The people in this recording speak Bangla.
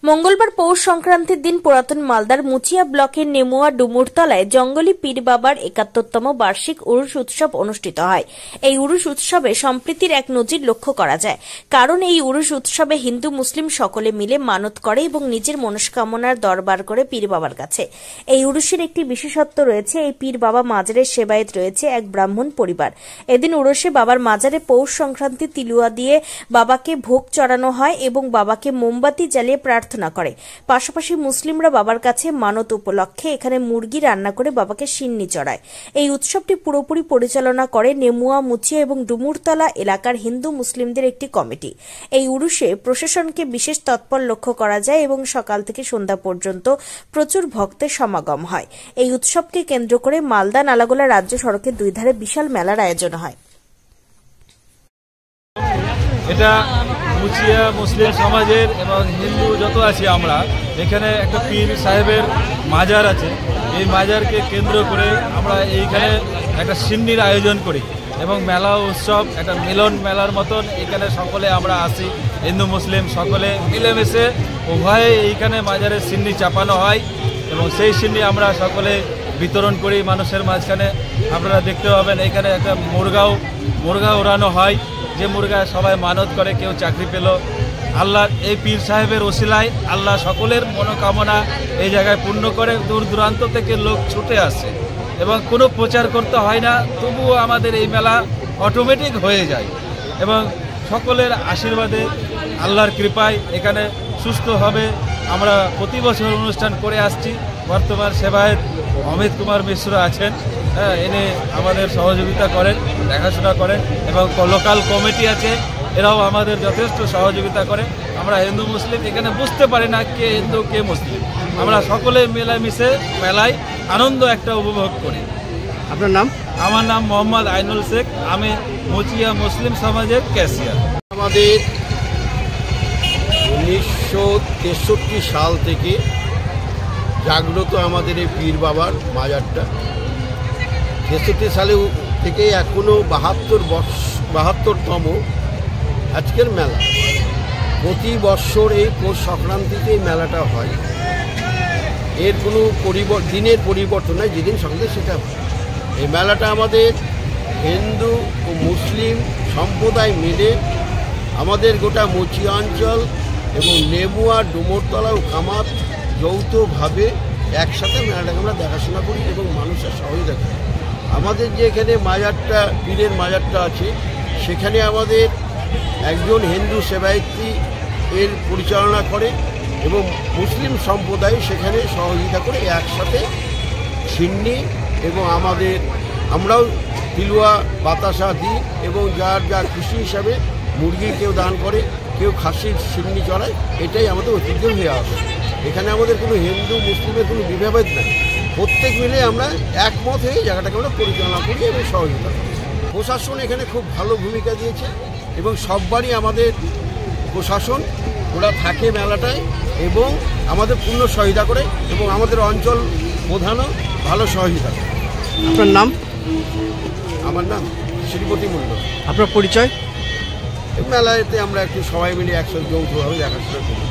মঙ্গলবার পৌষ সংক্রান্তির দিন পুরাতন মালদার মুচিয়া ব্লকের নেমুয়া ডুমুরতলায় জঙ্গলি পীর বাবার ৭১তম বার্ষিক উরুস উৎসব অনুষ্ঠিত হয়। এই উরুস উৎসবে সম্প্রীতির এক নজির লক্ষ্য করা যায়, কারণ এই উরুস উৎসবে হিন্দু মুসলিম সকলে মিলে মানত করে এবং নিজের মনস্কামনার দরবার করে পীর বাবার কাছে। এই উরুসের একটি বিশেষত্ব রয়েছে, এই পীর বাবা মাজারের সেবায়েত রয়েছে এক ব্রাহ্মণ পরিবার। এদিন উরুসে বাবার মাজারে পৌষ সংক্রান্তি তিলুয়া দিয়ে বাবাকে ভোগ চড়ানো হয় এবং বাবাকে মোমবাতি জ্বালিয়ে প্রার্থনা করে। পাশাপাশি মুসলিমরা বাবার কাছে মানত উপলক্ষে এখানে মুরগি রান্না করে বাবাকে সিন্নি চড়ায়। এই উৎসবটি পুরোপুরি পরিচালনা করে নেমুয়া, মুচিয়া এবং ডুমুরতলা এলাকার হিন্দু মুসলিমদের একটি কমিটি। এই উরুসে প্রশাসনকে বিশেষ তৎপর লক্ষ্য করা যায় এবং সকাল থেকে সন্ধ্যা পর্যন্ত প্রচুর ভক্তের সমাগম হয়। এই উৎসবকে কেন্দ্র করে মালদা নালাগোলা রাজ্য সড়কের দুই ধারে বিশাল মেলার আয়োজন হয়। এটা মুচিয়া মুসলিম সমাজের এবং হিন্দু যত আছি আমরা, এখানে একটা পীর সাহেবের মাজার আছে। এই মাজারকে কেন্দ্র করে আমরা এইখানে একটা সিন্নির আয়োজন করি এবং মেলা উৎসব একটা মিলন মেলার মতন এখানে সকলে আমরা আসি। হিন্দু মুসলিম সকলে মিলেমিশে উভয়ে এইখানে মাজারে সিন্নি চাপানো হয় এবং সেই সিন্নি আমরা সকলে বিতরণ করি মানুষের মাঝখানে। আপনারা দেখতে পাবেন এখানে একটা মুরগা ওড়ানো হয়, যে মুরগা সবাই মানত করে, কেউ চাকরি পেল। আল্লাহ এই পীর সাহেবের ওসিলায় আল্লাহ সকলের মনোকামনা এই জায়গায় পূর্ণ করে। দূর দূরান্ত থেকে লোক ছুটে আসে এবং কোনো প্রচার করতে হয় না, তবুও আমাদের এই মেলা অটোমেটিক হয়ে যায় এবং সকলের আশীর্বাদে আল্লাহর কৃপায় এখানে সুস্থ হবে। আমরা প্রতি বছর অনুষ্ঠান করে আসছি। বর্তমান সেবায়েত অমিত কুমার মিশ্র আছেন, এনে আমাদের সহযোগিতা করেন, দেখাশোনা করেন এবং লোকাল কমিটি আছে, এরাও আমাদের যথেষ্ট সহযোগিতা করে। আমরা হিন্দু মুসলিম এখানে বুঝতে পারি না কে হিন্দু কে মুসলিম, আমরা সকলে মিলেমিশে মেলায় আনন্দ একটা উপভোগ করি। আপনার নাম? আমার নাম মোহাম্মদ আইনুল শেখ, আমি মুচিয়া মুসলিম সমাজের ক্যাশিয়ার। আমাদের 1963 সাল থেকে জাগ্রত আমাদের এই পীর বাবার মাজারটা। 63 সালে থেকে এখনও 72তম আজকের মেলা। প্রতি বছর এই পৌষ সংক্রান্তিতে এই মেলাটা হয়। এর কোনো দিনের পরিবর্তন নয়, যেদিন সকালে সেটা হয়। এই মেলাটা আমাদের হিন্দু ও মুসলিম সম্প্রদায় মিলে আমাদের গোটা মুচিয়া অঞ্চল এবং নেমুয়া, ডুমুরতলা ও কামাত যৌথভাবে একসাথে মেলাটাকে আমরা দেখাশোনা করি এবং মানুষের সহযোগিতা করি। আমাদের যে এখানে মাজারটা, পীরের মাজারটা আছে, সেখানে আমাদের একজন হিন্দু সেবায়েত্রী এর পরিচালনা করে এবং মুসলিম সম্প্রদায় সেখানে সহযোগিতা করে একসাথে সিন্নি এবং আমরাও তিলুয়া বাতাসা দিই এবং যার খুশি হিসাবে মুরগি কেউ দান করে, কেউ খাসির সিন্নি চড়ায়। এটাই আমাদের ঐতিহ্য হয়ে আসে। এখানে আমাদের কোনো হিন্দু মুসলিমের কোনো বিভেদ নাই, প্রত্যেক মিলে আমরা একমত হয়ে জায়গাটাকে আমরা পরিচালনা করি এবং সহযোগিতা করি। প্রশাসন এখানে খুব ভালো ভূমিকা দিয়েছে এবং সববারই আমাদের প্রশাসন ওরা থাকে মেলাটায় এবং আমাদের পূর্ণ সহায়তা করে এবং আমাদের অঞ্চল প্রধানও ভালো সহযোগিতা করে। আপনার নাম? আমার নাম শ্রীপতি মণ্ডল। আপনার পরিচয়? মেলাতে আমরা একটু সবাই মিলে একসাথে যৌথভাবে দেখাশোনা করি।